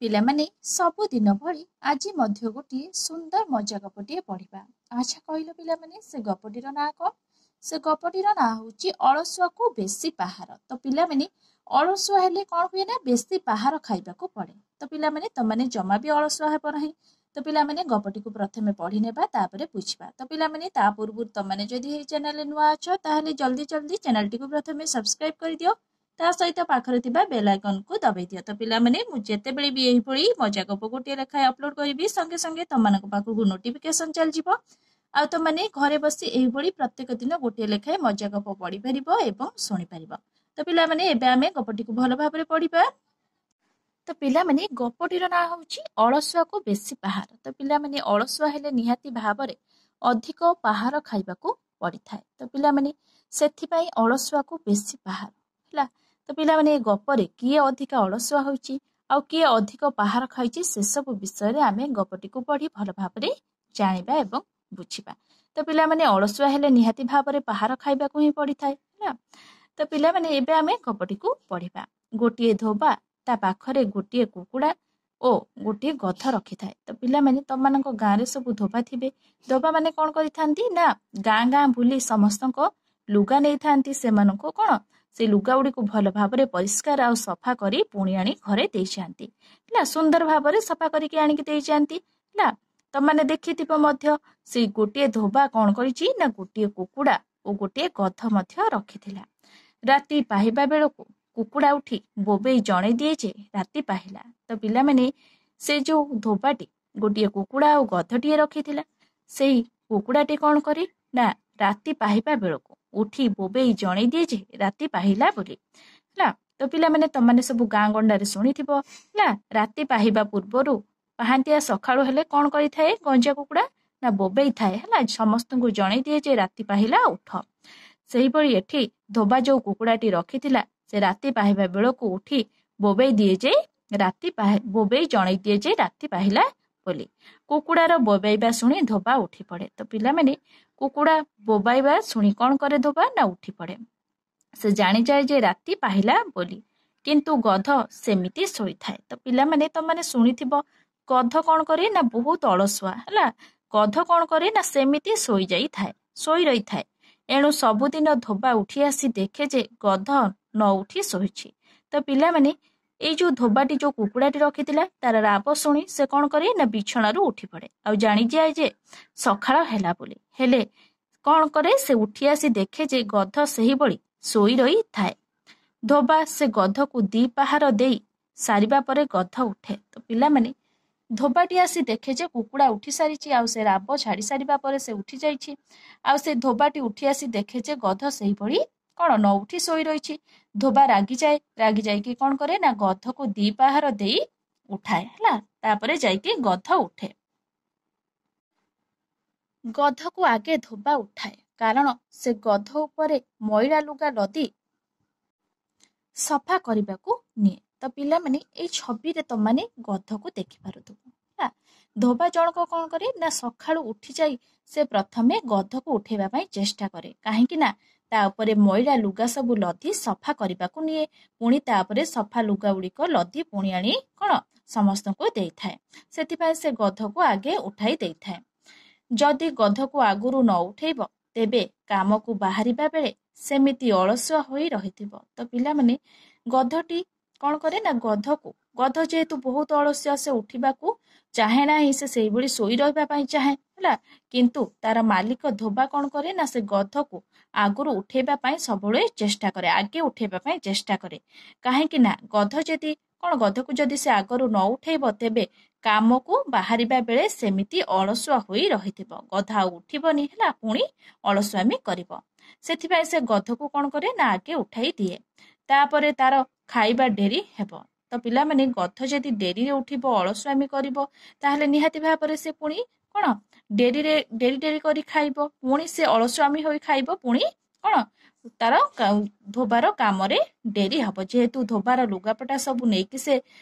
ପିଲାମାନେ ସବୁଦିନ ଭଳି ଆଜି ମଧ୍ୟ ଗୋଟିଏ ସୁନ୍ଦର ମଜା ଗପଟିଏ ପଢିବା। ଆଚ୍ଛା କହିଲ ପିଲାମାନେ, ସେ ଗପଟିର ନାଁ କଣ? ସେ ଗପଟିର ନାଁ ହେଉଛି ଅଳସୁଆକୁ ବେଶୀ ପାହାର। ତ ପିଲାମାନେ, ଅଳସୁଆ ହେଲେ କଣ ହୁଏ ନା, ବେଶୀ ପାହାର ଖାଇବାକୁ ପଡେ। ତ ପିଲାମାନେ, ତମାନେ ଜମା ବି ଅଳସୁଆ ହେବ ନାହିଁ। ତ ପିଲାମାନେ, ଗପଟିକୁ ପ୍ରଥମେ ପଢି ନେବା, ତାପରେ ବୁଝିବା। ତ ପିଲାମାନେ, ତା ପୂର୍ବରୁ ତମାନେ ଯଦି ଏହି ଚ୍ୟାନେଲରେ ନୂଆ ଅଛ, ତାହେଲେ ଜଲ୍ଦି ଚ୍ୟାନେଲଟିକୁ ପ୍ରଥମେ ସବସ୍କ୍ରାଇବ କରିଦିଅ। ତା ସହିତ ପାଖରେ ଥିବା ବେଲ୍ ଆଇକନକୁ ଦବାଇ ଦିଅ। ତ ପିଲାମାନେ, ମୁଁ ଯେତେବେଳେ ବି ଏହିଭଳି ମଜା ଗପ ଗୋଟିଏ ଲେଖାଏଁ ଅପଲୋଡ କରିବି, ସଙ୍ଗେ ସଙ୍ଗେ ତମାନଙ୍କ ପାଖକୁ ନୋଟିଫିକେସନ ଚାଲିଯିବ। ଆଉ ତମାନେ ଘରେ ବସି ଏହିଭଳି ପ୍ରତ୍ୟେକ ଦିନ ଗୋଟିଏ ଲେଖାଏଁ ମଜା ଗପ ପଢିପାରିବ ଏବଂ ଶୁଣିପାରିବ। ତ ପିଲାମାନେ, ଏବେ ଆମେ ଗପଟିକୁ ଭଲ ଭାବରେ ପଢିବା। ତ ପିଲାମାନେ, ଗପଟିର ନାଁ ହେଉଛି ଅଳସୁଆକୁ ବେଶୀ ପାହାର। ତ ପିଲାମାନେ, ଅଳସୁଆ ହେଲେ ନିହାତି ଭାବରେ ଅଧିକ ପାହାର ଖାଇବାକୁ ପଡିଥାଏ। ତ ପିଲାମାନେ, ସେଥିପାଇଁ ଅଳସୁଆକୁ ବେଶୀ ପାହାର ହେଲା। ତ ପିଲାମାନେ, ଏ ଗପରେ କିଏ ଅଧିକା ଅଳସୁଆ ହୋଇଛି ଆଉ କିଏ ଅଧିକ ପାହାର ଖାଇଛି, ସେସବୁ ବିଷୟରେ ଆମେ ଗପଟିକୁ ପଢି ଭଲ ଭାବରେ ଜାଣିବା ଏବଂ ବୁଝିବା। ତ ପିଲାମାନେ, ଅଳସୁଆ ହେଲେ ନିହାତି ଭାବରେ ପାହାର ଖାଇବାକୁ ହିଁ ପଡିଥାଏ ହେଲା। ତ ପିଲାମାନେ, ଏବେ ଆମେ ଗପଟିକୁ ପଢିବା। ଗୋଟିଏ ଧୋବା ତା ପାଖରେ ଗୋଟିଏ କୁକୁଡ଼ା ଓ ଗୋଟିଏ ଗଧ ରଖିଥାଏ। ତ ପିଲାମାନେ, ତମମାନଙ୍କ ଗାଁରେ ସବୁ ଧୋବା ଥିବେ। ଧୋବା ମାନେ କଣ କରିଥାନ୍ତି ନା, ଗାଁ ବୁଲି ସମସ୍ତଙ୍କ ଲୁଗା ନେଇଥାନ୍ତି। ସେମାନଙ୍କୁ କଣ, ସେ ଲୁଗା ଗୁଡ଼ିକୁ ଭଲ ଭାବରେ ପରିଷ୍କାର ଆଉ ସଫା କରି ପୁଣି ଆଣି ଘରେ ଦେଇଯାଆନ୍ତି ହେଲା। ସୁନ୍ଦର ଭାବରେ ସଫା କରିକି ଆଣିକି ଦେଇଯାଆନ୍ତି ହେଲା। ତମାନେ ଦେଖିଥିବ ମଧ୍ୟ, ସେ ଗୋଟିଏ ଧୋବା କଣ କରିଛି ନା, ଗୋଟିଏ କୁକୁଡ଼ା ଓ ଗୋଟିଏ ଗଧ ମଧ୍ୟ ରଖିଥିଲା। ରାତି ପାହିବା ବେଳକୁ କୁକୁଡ଼ା ଉଠି ବୋବେଇ ଜଣେଇ ଦିଏ ଯେ ରାତି ପାହିଲା। ତ ପିଲାମାନେ, ସେ ଯୋଉ ଧୋବାଟି ଗୋଟିଏ କୁକୁଡ଼ା ଆଉ ଗଧଟିଏ ରଖିଥିଲା, ସେଇ କୁକୁଡ଼ାଟି କଣ କରେ ନା, ରାତି ପାହିବା ବେଳକୁ ଉଠି ବୋବେଇ ଜଣେଇ ଦିଏ ଯେ ରାତି ପାହିଲା ବୋଲି ହେଲା। ତ ପିଲାମାନେ, ତମାନେ ସବୁ ଗାଁ ଗଣ୍ଡାରେ ଶୁଣିଥିବ ହେଲା, ରାତି ପାହିବା ପୂର୍ବରୁ ପାହାନ୍ତିଆ ସକାଳୁ ହେଲେ କଣ କରିଥାଏ ଗଞ୍ଜା କୁକୁଡ଼ା ନା, ବୋବେଇ ଥାଏ ହେଲା, ସମସ୍ତଙ୍କୁ ଜଣେଇ ଦିଏ ଯେ ରାତି ପାହିଲା, ଉଠ। ସେହିଭଳି ଏଠି ଧୋବା ଯୋଉ କୁକୁଡ଼ାଟି ରଖିଥିଲା, ସେ ରାତି ପାହିବା ବେଳକୁ ଉଠି ବୋବେଇ ଦିଏ ଯେ ବୋବେଇ ଜଣେଇ ଦିଏ ଯେ ରାତି ପାହିଲା ବୋଲି। କୁକୁଡ଼ାର ବୋବେଇବା ଶୁଣି ଧୋବା ଉଠି ପଡେ। ତ ପିଲାମାନେ, କୁକୁଡ଼ା ବୋବାଇବା ଶୁଣି କଣ କରେ ଧୋବା ନା, ଉଠି ପଡେ। ସେ ଜାଣିଯାଏ ଯେ ରାତି ପାହିଲା ବୋଲି। କିନ୍ତୁ ଗଧ ସେମିତି ଶୋଇଥାଏ। ତ ପିଲାମାନେ, ତମାନେ ଶୁଣିଥିବ ଗଧ କଣ କରେ ନା, ବହୁତ ଅଳସୁଆ ହେଲା। ଗଧ କଣ କରେ ନା, ସେମିତି ଶୋଇ ରହିଥାଏ। ଏଣୁ ସବୁଦିନ ଧୋବା ଉଠି ଆସି ଦେଖେ ଯେ ଗଧ ନ ଉଠି ଶୋଇଛି। ତ ପିଲାମାନେ, ଏଇ ଯୋଉ ଧୋବାଟି ଯୋଉ କୁକୁଡ଼ାଟି ରଖିଥିଲା, ତାର ରାବ ଶୁଣି ସେ କଣ କରେ ନା, ବିଛଣାରୁ ଉଠି ପଡେ ଆଉ ଜାଣିଯାଏ ଯେ ସକାଳ ହେଲା ବୋଲି। ହେଲେ କଣ କରେ, ସେ ଉଠି ଆସି ଦେଖେ ଯେ ଗଧ ସେହିଭଳି ଶୋଇ ରହିଥାଏ। ଧୋବା ସେ ଗଧକୁ 2 ପାହାର ଦେଇ ସାରିବା ପରେ ଗଧ ଉଠେ। ତ ପିଲାମାନେ, ଧୋବାଟି ଆସି ଦେଖେ ଯେ କୁକୁଡ଼ା ଉଠି ସାରିଛି ଆଉ ସେ ରାବ ଛାଡି ସାରିବା ପରେ ସେ ଉଠି ଯାଇଛି। ଆଉ ସେ ଧୋବାଟି ଉଠି ଆସି ଦେଖେ ଯେ ଗଧ ସେଇଭଳି କଣ ନ ଉଠି ଶୋଇ ରହିଛି। ଧୋବା ରାଗିଯାଏ। ରାଗି ଯାଇକି କଣ କରେ ନା, ଗଧକୁ 2 ପାହାର ଦେଇ ଉଠାଏ ହେଲା। ତାପରେ ଯାଇକି ଗଧ ଉଠେ। ଗଧକୁ ଆଗେ ଧୋବା ଉଠାଏ, କାରଣ ସେ ଗଧ ଉପରେ ମଇଳା ଲୁଗା ଲଦି ସଫା କରିବାକୁ ନିଏ। ତ ପିଲାମାନେ, ଏଇ ଛବିରେ ତମାନେ ଗଧକୁ ଦେଖିପାରୁଥିବ ହେଲା। ଧୋବା ଜଣକ କଣ କରେ ନା, ସକାଳୁ ଉଠି ଯାଇ ସେ ପ୍ରଥମେ ଗଧକୁ ଉଠେଇବା ପାଇଁ ଚେଷ୍ଟା କରେ। କାହିଁକି ନା, ତା ଉପରେ ମଇଳା ଲୁଗା ସବୁ ଲଦି ସଫା କରିବାକୁ ନିଏ। ପୁଣି ତାପରେ ସଫା ଲୁଗା ଗୁଡ଼ିକ ଲଦି ପୁଣି ଆଣି କଣ ସମସ୍ତଙ୍କୁ ଦେଇଥାଏ। ସେଥିପାଇଁ ସେ ଗଧକୁ ଆଗେ ଉଠାଇ ଦେଇଥାଏ। ଯଦି ଗଧକୁ ଆଗରୁ ନ ଉଠେଇବ, ତେବେ କାମକୁ ବାହାରିବା ବେଳେ ସେମିତି ଅଳସୁଆ ହୋଇ ରହିଥିବ। ତ ପିଲାମାନେ, ଗଧଟି କଣ କରେ ନା, ଗଧ ଯେହେତୁ ବହୁତ ଅଳସୁଆ, ସେ ଉଠିବାକୁ ଚାହେଁ ନାହିଁ। ସେ ସେଇଭଳି ଶୋଇ ରହିବା ପାଇଁ ଚାହେଁ ହେଲା। କିନ୍ତୁ ତାର ମାଲିକ ଧୋବା କଣ କରେ ନା, ସେ ଗଧକୁ ଆଗରୁ ଉଠେଇବା ପାଇଁ ସବୁବେଳେ ଚେଷ୍ଟା କରେ, ଆଗେ ଉଠେଇବା ପାଇଁ ଚେଷ୍ଟା କରେ। କାହିଁକି ନା, ଗଧକୁ ଯଦି ସେ ଆଗରୁ ନ ଉଠେଇବ, ତେବେ କାମକୁ ବାହାରିବା ବେଳେ ସେମିତି ଅଳସୁଆ ହୋଇ ରହିଥିବ। ଗଧ ଆଉ ଉଠିବନି ହେଲା, ପୁଣି ଅଳସୁଆମି କରିବ। ସେଥିପାଇଁ ସେ ଗଧକୁ କଣ କରେ ନା, ଆଗେ ଉଠାଇ ଦିଏ। ତାପରେ ତାର ଖାଇବା ଡେରି ହେବ। ତ ପିଲାମାନେ, ଗଧ ଯଦି ଡେରିରେ ଉଠିବ, ଅଳସୁଆମି କରିବ, ତାହେଲେ ନିହାତି ଭାବରେ ସେ ପୁଣି କଣ ଡେରି କରି ଖାଇବ। ପୁଣି ସେ ଅଳସୁଆମି ହୋଇ ଖାଇବ, ପୁଣି କଣ ତାର ଧୋବାର କାମରେ ଡେରି ହବ। ଯେହେତୁ ଧୋବାର ଲୁଗାପଟା ସବୁ ନେଇକି ସେ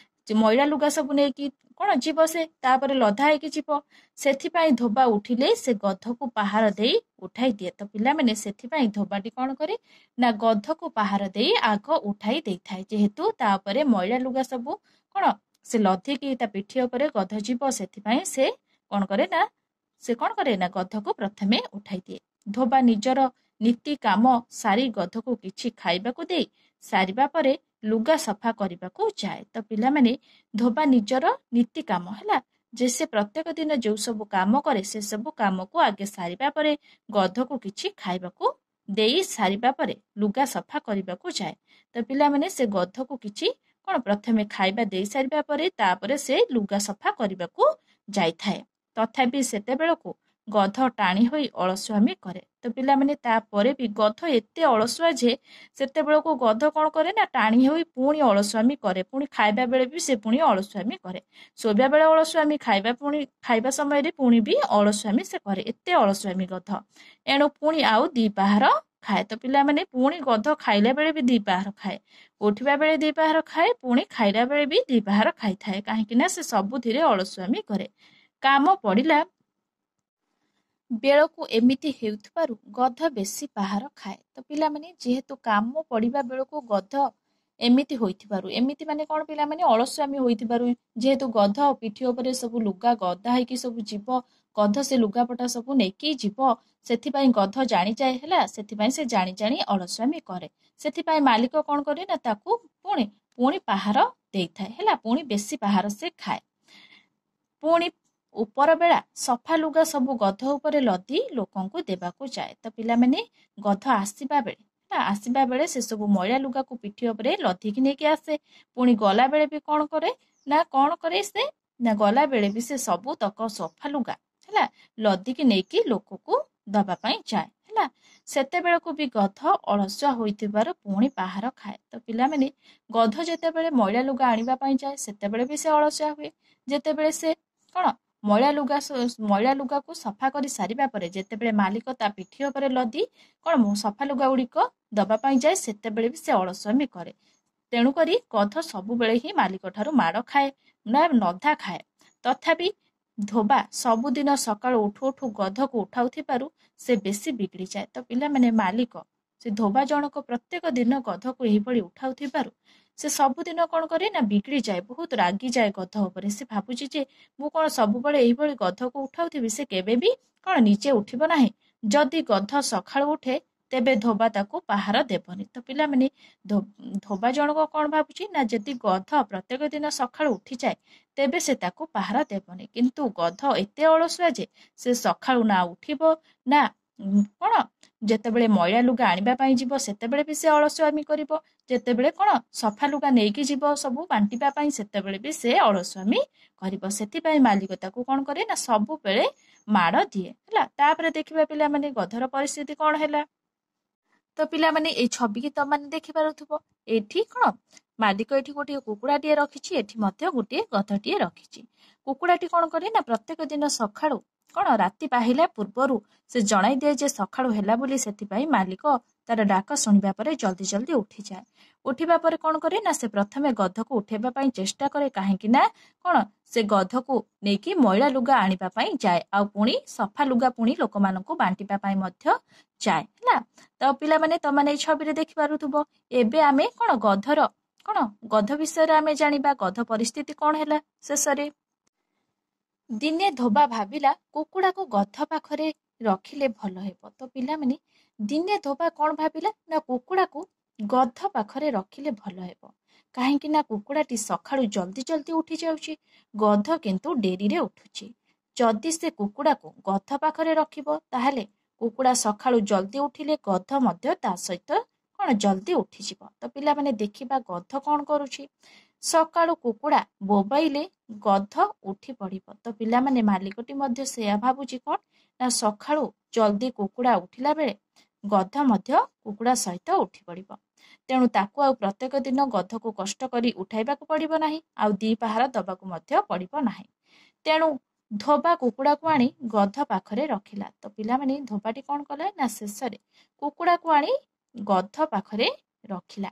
ମଇଳା ଲୁଗା ସବୁ ନେଇକି କଣ ଯିବ, ସେ ତାପରେ ଲଧା ହେଇକି ଯିବ। ସେଥିପାଇଁ ଧୋବା ଉଠିଲେ ସେ ଗଧକୁ ପାହାର ଦେଇ ଉଠାଇ ଦିଏ। ତ ପିଲାମାନେ, ସେଥିପାଇଁ ଧୋବାଟି କଣ କରେ ନା, ଗଧକୁ ପାହାର ଦେଇ ଆଗ ଉଠାଇ ଦେଇଥାଏ। ଯେହେତୁ ତା ଉପରେ ମଇଳା ଲୁଗା ସବୁ କଣ ସେ ଲଦିକି ତା ପିଠି ଉପରେ ଗଧ ଯିବ, ସେଥିପାଇଁ ସେ କ'ଣ କରେ ନା ଗଧକୁ ପ୍ରଥମେ ଉଠାଇ ଦିଏ। ଧୋବା ନିଜର ନୀତି କାମ ସାରି ଗଧକୁ କିଛି ଖାଇବାକୁ ଦେଇ ସାରିବା ପରେ ଲୁଗା ସଫା କରିବାକୁ ଯାଏ। ତ ପିଲାମାନେ ଧୋବା ନିଜର ନୀତି କାମ ହେଲା ଯେ ସେ ପ୍ରତ୍ୟେକ ଦିନ ଯେଉଁ ସବୁ କାମ କରେ ସେ ସବୁ କାମକୁ ଆଗେ ସାରିବା ପରେ ଗଧକୁ କିଛି ଖାଇବାକୁ ଦେଇ ସାରିବା ପରେ ଲୁଗା ସଫା କରିବାକୁ ଯାଏ। ତ ପିଲାମାନେ ସେ ଗଧକୁ କିଛି ପ୍ରଥମେ ଖାଇବା ଦେଇ ସାରିବା ପରେ ତାପରେ ସେ ଲୁଗା ସଫା କରିବାକୁ ଯାଇଥାଏ। ତଥାପି ସେତେବେଳକୁ ଗଧ ଟାଣି ହୋଇ ଅଳସୁଆମି କରେ। ତ ପିଲାମାନେ ତାପରେ ବି ଗଧ ଏତେ ଅଳସୁଆ ଯେ ସେତେବେଳକୁ ଗଧ କ'ଣ କରେ ନା ଟାଣି ହୋଇ ପୁଣି ଅଳସୁଆମି କରେ। ପୁଣି ଖାଇବା ବେଳେ ବି ସେ ପୁଣି ଅଳସୁଆମି କରେ। ଶୋଇବା ବେଳେ ଅଳସୁଆମି, ଖାଇବା ସମୟରେ ପୁଣି ବି ଅଳସୁଆମି ସେ କରେ। ଏତେ ଅଳସୁଆମି ଗଧ। ଏଣୁ ପୁଣି ଆଉ 2 ପାହାର ଖାଏ। ତ ପିଲାମାନେ ପୁଣି ଗଧ ଖାଇଲା ବେଳେ ବି 2 ପାହାର ଖାଏ, ଉଠିବା ବେଳେ 2 ପାହାର ଖାଏ, ପୁଣି ଖାଇଲା ବେଳେ ବି 2 ପାହାର ଖାଇଥାଏ। କାହିଁକି ନା ସେ ସବୁଥିରେ ଅଳସୁଆମି କରେ। କାମ ପଡ଼ିଲା ବେଳକୁ ଏମିତି ହେଉଥିବାରୁ ଗଧ ବେଶୀ ପାହାର ଖାଏ। ତ ପିଲାମାନେ ଯେହେତୁ କାମ ପଡ଼ିବା ବେଳକୁ ଗଧ ଏମିତି ହୋଇଥିବାରୁ, ଏମିତି ମାନେ କ'ଣ ପିଲାମାନେ ଅଳସୁଆମି ହୋଇଥିବାରୁ, ଯେହେତୁ ଗଧ ପିଠି ଉପରେ ସବୁ ଲୁଗା ଗଦା ହେଇକି ସବୁ ଯିବ, ଗଧ ସେ ଲୁଗାପଟା ସବୁ ନେଇକି ଯିବ, ସେଥିପାଇଁ ଗଧ ଜାଣିଯାଏ ହେଲା, ସେଥିପାଇଁ ସେ ଜାଣି ଅଳସୁଆମି କରେ। ସେଥିପାଇଁ ମାଲିକ କ'ଣ କରେ ନା ତାକୁ ପୁଣି ପାହାର ଦେଇଥାଏ ହେଲା, ପୁଣି ବେଶୀ ପାହାର ସେ ଖାଏ। ପୁଣି ଉପର ବେଳା ସଫା ଲୁଗା ସବୁ ଗଧ ଉପରେ ଲଦି ଲୋକଙ୍କୁ ଦେବାକୁ ଯାଏ। ତ ପିଲାମାନେ ଗଧ ଆସିବା ବେଳେ ସେ ସବୁ ମଇଳା ଲୁଗାକୁ ପିଠି ଉପରେ ଲଦିକି ନେଇକି ଆସେ। ପୁଣି ଗଲା ବେଳେ ବି କ'ଣ କରେ ସେ ନା ଗଲା ବେଳେ ବି ସେ ସବୁ ତକ ସଫା ଲୁଗା ହେଲା ଲଦିକି ନେଇକି ଲୋକକୁ ଦବା ପାଇଁ ଯାଏ ହେଲା। ସେତେବେଳକୁ ବି ଗଧ ଅଳସୁଆ ହୋଇଥିବାରୁ ପୁଣି ପାହାର ଖାଏ। ତ ପିଲାମାନେ ଗଧ ଯେତେବେଳେ ମଇଳା ଲୁଗା ଆଣିବା ପାଇଁ ଯାଏ ସେତେବେଳେ ବି ସେ ଅଳସୁଆ ହୁଏ। ଯେତେବେଳେ ସେ ମଇଳା ଲୁଗାକୁ ସଫା କରି ସାରିବା ପରେ ଯେତେବେଳେ ମାଲିକ ତା ପିଠି ଉପରେ ଲଦି ସଫା ଲୁଗା ଗୁଡ଼ିକ ଦବା ପାଇଁ ଯାଏ ସେତେବେଳେ ବି ସେ ଅଳସୁଆମି କରେ। ତେଣୁକରି ଗଧ ସବୁବେଳେ ହିଁ ମାଲିକ ଠାରୁ ମାଡ଼ ଖାଏ ନା ନଧା ଖାଏ। ତଥାପି ଧୋବା ସବୁଦିନ ସକାଳୁ ଉଠୁ ଗଧକୁ ଉଠାଉଥିବାରୁ ସେ ବେଶୀ ବିଗିଡ଼ିଯାଏ। ତ ପିଲାମାନେ ମାଲିକ ସେ ଧୋବା ଜଣକ ପ୍ରତ୍ୟେକ ଦିନ ଗଧକୁ ଏହିଭଳି ଉଠାଉଥିବାରୁ ସେ ସବୁଦିନ କ'ଣ କରେ ନା ବିଗିଡ଼ିଯାଏ, ବହୁତ ରାଗିଯାଏ ଗଧ ଉପରେ। ସେ ଭାବୁଛି ଯେ ମୁଁ କ'ଣ ସବୁବେଳେ ଏହିଭଳି ଗଧକୁ ଉଠାଉଥିବି, ସେ କେବେ ବି ନିଜେ ଉଠିବ ନାହିଁ। ଯଦି ଗଧ ସକାଳୁ ଉଠେ ତେବେ ଧୋବା ତାକୁ ପାହାର ଦେବନି। ତ ପିଲାମାନେ ଧୋବା ଜଣକ କ'ଣ ଭାବୁଛି ନା ଯଦି ଗଧ ପ୍ରତ୍ୟେକ ଦିନ ସକାଳୁ ଉଠିଯାଏ ତେବେ ସେ ତାକୁ ପାହାର ଦେବନି। କିନ୍ତୁ ଗଧ ଏତେ ଅଳସୁଆ ଯେ ସେ ସକାଳୁ ନା ଉଠିବ ନା ଯେତେବେଳେ ମଇଳା ଲୁଗା ଆଣିବା ପାଇଁ ଯିବ ସେତେବେଳେ ବି ସେ ଅଳସୁଆମି କରିବ। ଯେତେବେଳେ ସଫା ଲୁଗା ନେଇକି ଯିବ ସବୁ ବାଣ୍ଟିବା ପାଇଁ ସେତେବେଳେ ବି ସେ ଅଳସୁଆମି କରିବ। ସେଥିପାଇଁ ମାଲିକ ତାକୁ କ'ଣ କରେ ନା ସବୁବେଳେ ମାଡ଼ ଦିଏ ହେଲା। ତାପରେ ଦେଖିବା ପିଲାମାନେ ଗଧର ପରିସ୍ଥିତି କ'ଣ ହେଲା। ତ ପିଲାମାନେ ଏଇ ଛବିକି ତମାନେ ଦେଖିପାରୁଥିବ। ଏଠି ମାଲିକ ଏଠି ଗୋଟିଏ କୁକୁଡ଼ାଟିଏ ରଖିଛି, ଏଠି ମଧ୍ୟ ଗୋଟିଏ ଗଧଟିଏ ରଖିଛି। କୁକୁଡ଼ାଟି କ'ଣ କରେ ନା ପ୍ରତ୍ୟେକ ଦିନ ସକାଳୁ ରାତି ପାହିଲା ପୂର୍ବରୁ ସେ ଜଣାଇ ଦିଏ ଯେ ସକାଳୁ ହେଲା ବୋଲି। ସେଥିପାଇଁ ମାଲିକ ତାର ଡାକ ଶୁଣିବା ପରେ ଜଲ୍ଦି ଉଠିଯାଏ। ଉଠିବା ପରେ କ'ଣ କରେ ନା ସେ ପ୍ରଥମେ ଗଧକୁ ଉଠାଇବା ପାଇଁ ଚେଷ୍ଟା କରେ। କାହିଁକି ନା ସେ ଗଧକୁ ନେଇକି ମଇଳା ଲୁଗା ଆଣିବା ପାଇଁ ଯାଏ, ଆଉ ପୁଣି ସଫା ଲୁଗା ପୁଣି ଲୋକମାନଙ୍କୁ ବାଣ୍ଟିବା ପାଇଁ ମଧ୍ୟ ଯାଏ ହେଲା। ତ ପିଲାମାନେ ତମାନେ ଏଇ ଛବିରେ ଦେଖିପାରୁଥିବ। ଏବେ ଆମେ ଗଧ ବିଷୟରେ ଆମେ ଜାଣିବା। ଗଧ ପରିସ୍ଥିତି କ'ଣ ହେଲା ଶେଷରେ। ଦିନେ ଧୋବା ଭାବିଲା କୁକୁଡ଼ାକୁ ଗଧ ପାଖରେ ରଖିଲେ ଭଲ ହେବ। ତ ପିଲାମାନେ ଦିନେ ଧୋବା କ'ଣ ଭାବିଲା ନା କୁକୁଡ଼ାକୁ ଗଧ ପାଖରେ ରଖିଲେ ଭଲ ହେବ। କାହିଁକି ନା କୁକୁଡ଼ାଟି ସକାଳୁ ଜଲ୍ଦି ଉଠି ଯାଉଛି, ଗଧ କିନ୍ତୁ ଡେରିରେ ଉଠୁଛି। ଯଦି ସେ କୁକୁଡ଼ାକୁ ଗଧ ପାଖରେ ରଖିବ ତାହେଲେ କୁକୁଡ଼ା ସକାଳୁ ଜଲ୍ଦି ଉଠିଲେ ଗଧ ମଧ୍ୟ ତା ସହିତ ଜଲ୍ଦି ଉଠିଯିବ। ତ ପିଲାମାନେ ଦେଖିବା ଗଧ କ'ଣ କରୁଛି। ସକାଳୁ କୁକୁଡ଼ା ବୋବାଇଲେ ଗଧ ଉଠି ପଡ଼ିବ। ତ ପିଲାମାନେ ମାଲିକଟି ମଧ୍ୟ ସେୟା ଭାବୁଛି ନା ସକାଳୁ ଜଲ୍ଦି କୁକୁଡ଼ା ଉଠିଲା ବେଳେ ଗଧ ମଧ୍ୟ କୁକୁଡ଼ା ସହିତ ଉଠି ପଡ଼ିବ। ତେଣୁ ତାକୁ ଆଉ ପ୍ରତ୍ୟେକ ଦିନ ଗଧକୁ କଷ୍ଟ କରି ଉଠାଇବାକୁ ପଡ଼ିବ ନାହିଁ, ଆଉ 2 ପାହାର ଦବାକୁ ମଧ୍ୟ ପଡ଼ିବ ନାହିଁ। ତେଣୁ ଧୋବା କୁକୁଡ଼ାକୁ ଆଣି ଗଧ ପାଖରେ ରଖିଲା। ତ ପିଲାମାନେ ଧୋବାଟି କ'ଣ କଲା ନା ଶେଷରେ କୁକୁଡ଼ାକୁ ଆଣି ଗଧ ପାଖରେ ରଖିଲା।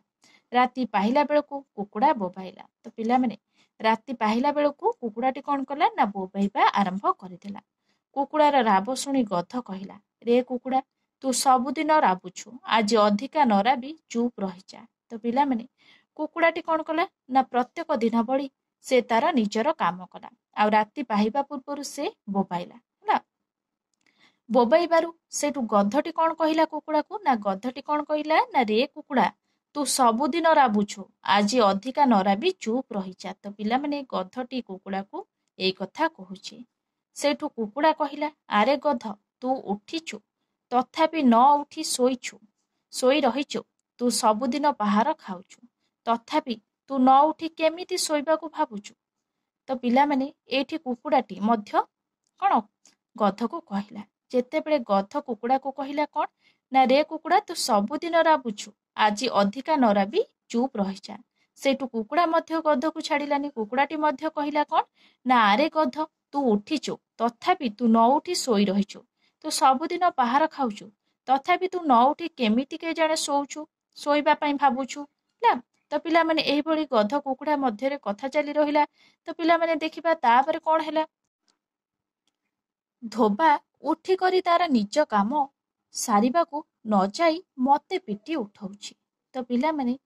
ରାତି ପାହିଲା ବେଳକୁ କୁକୁଡ଼ା ବୋବାଇଲା। ତ ପିଲାମାନେ ରାତି ପାହିଲା ବେଳକୁ କୁକୁଡ଼ାଟି କ'ଣ କଲା ନା ବୋବାଇବା ଆରମ୍ଭ କରିଦେଲା। କୁକୁଡ଼ାର ରାବ ଶୁଣି ଗଧ କହିଲା, ରେ କୁକୁଡ଼ା, ତୁ ସବୁଦିନ ରାବୁଛୁ, ଆଜି ଅଧିକା ନ ରାବି ଚୁପ୍ ରହିଯା। ତ ପିଲାମାନେ କୁକୁଡ଼ାଟି କ'ଣ କଲା ନା ପ୍ରତ୍ୟେକ ଦିନ ଭଳି से तार निजर काम कला आ राति पाहिबा पूर्वरु से बोबाइला ହେଲା। बोबाइबारु सेठु गधटी कौन कहिला कुकुड़ा को ना गधटी कौन कहिला ना रे कुकुड़ा तू सबुदिन राबुछु आज अधिका न राबी चुप रहिजा। तो पिला माने गधटी कुकुड़ा को एई कथा कहूची। सेठु कुकुड़ा कहिला आरे गध तू उठिछु तथापि न उठी शोई रहिछु तू सबुदिन पाहार खाउछु तथापि तू न उठी केमिति शोइबाकू भाबुछु। तो पिला माने एठी कुकुड़ाटी मध्य कौन गध को कहिला। जेतेबेले गध कुकुड़ा को कहिला कौन ना रे कुकुड़ा तू सबुदिन राबुछु आज अधिका न राबी चुप रहिजा। सेठु कुकुड़ा मध्य गध को छाड़िलानी। कुकुड़ाटी मध्य कहिला कौन ना आरे गध तू उठिछु तथापि तू न उठी शोई रहिछु तू सबुदिन पाहार खाउछु तथापि तू न उठी केमिति के जाने शोइबा पई भाबुछु ना। तो पिला माने एही भली गध कुकुड़ा मध्य कथा चली रहिला। तो पिला माने देखिबा तापर कौन हैला धोबा उठी करी तार निज काम सारिबाकू न जाई मते पिटी उठाउछि। तो पिला माने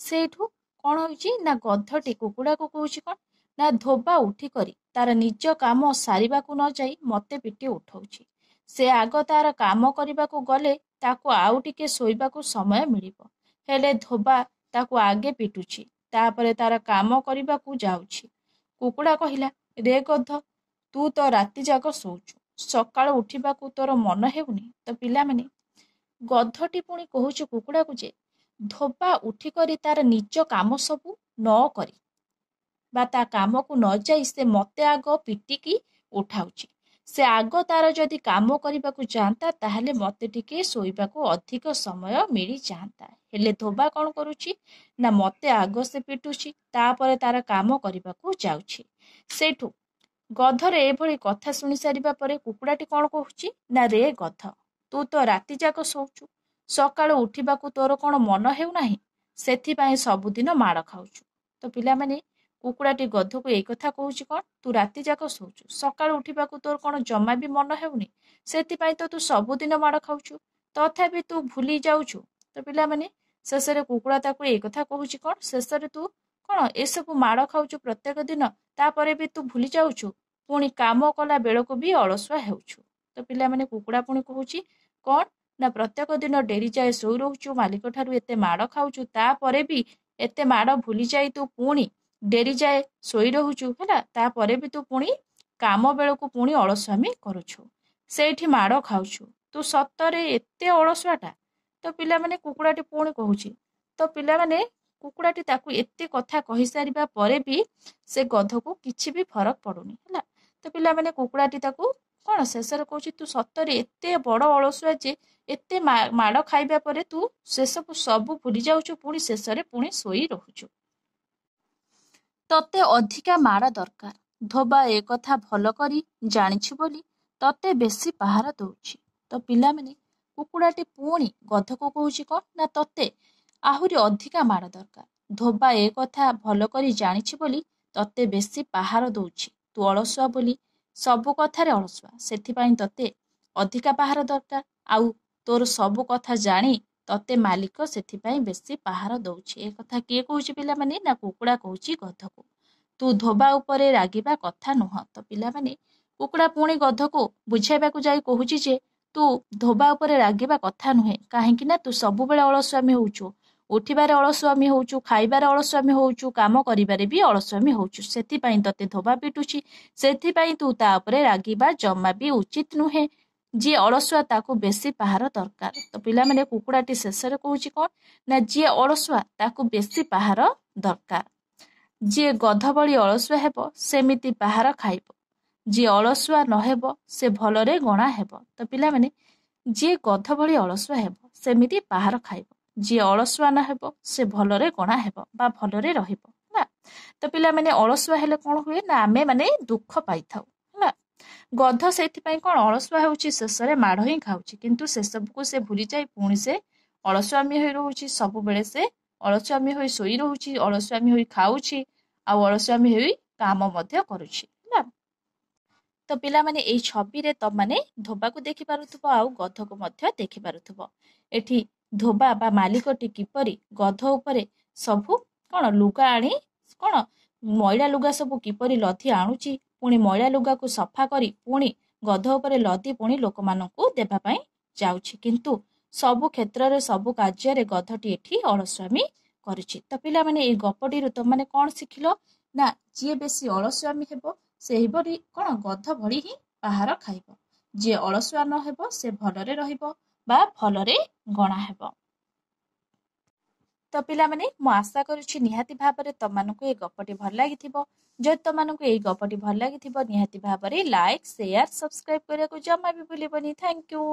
सेठू कौन होउछि ना गधटी कुकुड़ा को कहूछि कौन ना धोबा उठी करी तार निज काम सारिबाकू न जाई मते पिटी उठाउछि। से आग तार काम करिबाकू गले ताकू आउ टिके शोइबाकू समय मिलिबो हेले धोबा ताकू आगे पिटुछि तापरे तार काम करिबाकू जाउछि। कुकुड़ा कहिला रे गध तू तो राति जाक शोउछु सकाळु उठिबाकू तोर मन हेउनी। तो पिला माने गधटी पुणी कहूछि कुकुड़ा को जे धोबा उठी करी तार निज काम सबू न करी बा ता काम को न जाई से मते आग पिटिकी उठाउछि। से आग तार जदि काम करिबाकू जांता ताहले मते टिके शोइबाकू अधिक समय मिली जांता हेले धोबा कौन करुछि ना मते आग से पिटुछि तापरे तार काम करिबाकू जाउछि। सेठू गधर एभली कथा शुणी सारिबा परे कुकुड़ाटी कौन कहूछि ना रे गध तू तो राति जाक शोउछु सकाळु उठिबाकू तोर कौन मन हेउ नाही सेथिपाई सबुदिन माड़ खाउछु। तो पिला माने कुकुड़ाटी गध को एक कथा कहूछि कौन तू राति जाक शोउछु सकाळु उठिबाकू तोर कौन जमा भी मन हेउनी सेथिपाई तो तू सबुदिन माड़ खाउछु तथापि तू भूली जाउछु। तो पिला माने शेषरे कुकुड़ा ताकू एक कथा कहूछि कौन शेषरे तू कौन एसबू माड़ खाउछु प्रत्येक दिन तापरे भी तू भूली जाउछु पुणी काम कला बेलको भी अलसुआ हेउछु। तो पिला माने कुकुड़ा पुणी कहूछि कौन ना प्रत्येक दिन डेरी जाए शोई रहूछु मालिक ठारू एते माड़ खाउछु तापरे भी एते माड़ भूली जाई तू पुणी डेरी जाए शोई रहूछु हैला तापरे भी तू पुणी काम बेलको पुणी अलसुआमी करूछु सेठी माड़ खाउछु तू सतरे एते अलसुआटा। तो पिला माने कुकुड़ाटी पुणी कहूछि। तो पिला माने कुकुड़ाटी ताकू एते कथा कहि सारिबा परे भी से गध को किछि भी फरक पड़ुनी हैला। तो पिला माने कुकुड़ाटी ताकू कौन शेषरे कहूछि तू सतरे एते बड़ अलसुआ जे एते माड़ खाइबा परे तू शेषकू सबू भूली जाउछु पुणी शेषरे पुणी शोई रहूछु तते अधिका माड़ दरकार धोबा ए कथा भल करी जानिछु बोली तते बेसी पहार दउछि। तो पिला माने कुकुड़ाटी पुणी गध को कहूछि कौन ना तते आहुरी अधिका माड़ दरकार धोबा ए कथा भल करी जानिछु बोली तते बेसी पहार दउछि तू अलसुआ बोली सबु कथारे अलसुआ सेथिपाई तते अधिका पहार दरकार आउ तोर सबु कथा जानी तते मालिक सेथिपाई बेसी पहार दउछि। ए कथा किए कहूछि पिला माने ना कुकुड़ा कहूछि गध को तू धोबा उपरे रागिबा कथा नुह। तो पिला माने कुकुड़ा पुणी गध को बुझाइबाकू जाई कहूछि जे तू धोबा उपरे रागिबा कथा नुहे काहेकि ना तू सबु बेले अलसुआमी होउछु उठिबारे अलसुआमी होउछु खाइबारे अलसुआमी होउछु काम करिबारे भी अलसुआमी होउछु सेथिपाई तते धोबा पिटुछि सेथिपाई तू ता उपरे रागिबा जम्मा भी उचित नुहे जी अलसुआ ताकू बेसी पहार दरकार। तो पिला माने कुकुड़ाटी शेषरे कहूछि कौन ना जी अलसुआ ताकू बेसी पहार दरकार जी गध भली अलसुआ हेबो सेमिति पहार खाइबो जी अलसुआ न हेबो से भलरे गणा हेबो। तो पिला माने जी गध भली अलसुआ हेबो सेमिति पहार खाइबो जी अलसुआ न हेबो से भलरे गणा हेबो बा भलरे रहिबो ना। तो पिला माने अलसुआ हेले कोन हुए ना आमे माने दुख पाइथाउ ना गध सेथिपाई कोन अलसुआ हेउछि शेषरे माड़ ही खाउछि किंतु से सबको से भूली जाई पुणी से अलसुआमी होई रहउछि सब बेले से अलसुआमी होई सोई रहउछि अलसुआमी होई खाउछि आ अलसुआमी होई काम मध्य करूछि ना। तो पिला माने एई छवि रे त माने धोबा को देखि पारुथबो आ गध को मध्य देखि पारुथबो एठी धोबा बा मालिकटी किपरि गध उपरे सबु कौन लुगा आनी कौन ମଇଳା ଲୁଗା ସବୁ କିପରି ଲଦି ଆଣୁଛି, ପୁଣି ମଇଳା ଲୁଗାକୁ ସଫା କରି ପୁଣି ଗଧ ଉପରେ ଲଦି ପୁଣି ଲୋକମାନଙ୍କୁ ଦେବା ପାଇଁ ଯାଉଛି। କିନ୍ତୁ ସବୁ କ୍ଷେତ୍ରରେ ସବୁ କାର୍ଯ୍ୟରେ ଗଧଟି ଏଠି ଅଳସୁଆମୀ କରୁଛି। ତ ପିଲାମାନେ ଏଇ ଗପଟିରୁ ତମାନେ କ'ଣ ଶିଖିଲ ନା ଯିଏ ବେଶୀ ଅଳସୁଆମୀ ହେବ ସେହିପରି କ'ଣ ଗଧ ଭଳି ହିଁ ପାହାର ଖାଇବ। ଯିଏ ଅଳସୁଆ ନ ହେବ ସେ ଭଲରେ ରହିବ ବା ଭଲରେ ଗଣା ହେବ। ତ ପିଲାମାନେ ମୁଁ ଆଶା କରୁଛି ନିହାତି ଭାବରେ ତମମାନଙ୍କୁ ଏଇ ଗପଟି ଭଲ ଲାଗିଥିବ। ଯଦି ତମମାନଙ୍କୁ ଏଇ ଗପଟି ଭଲ ଲାଗିଥିବ ନିହାତି ଭାବରେ ଲାଇକ୍, ସେୟାର, ସବସ୍କ୍ରାଇବ କରିବାକୁ ଜମା ବି ଭୁଲିବନି। Thank you.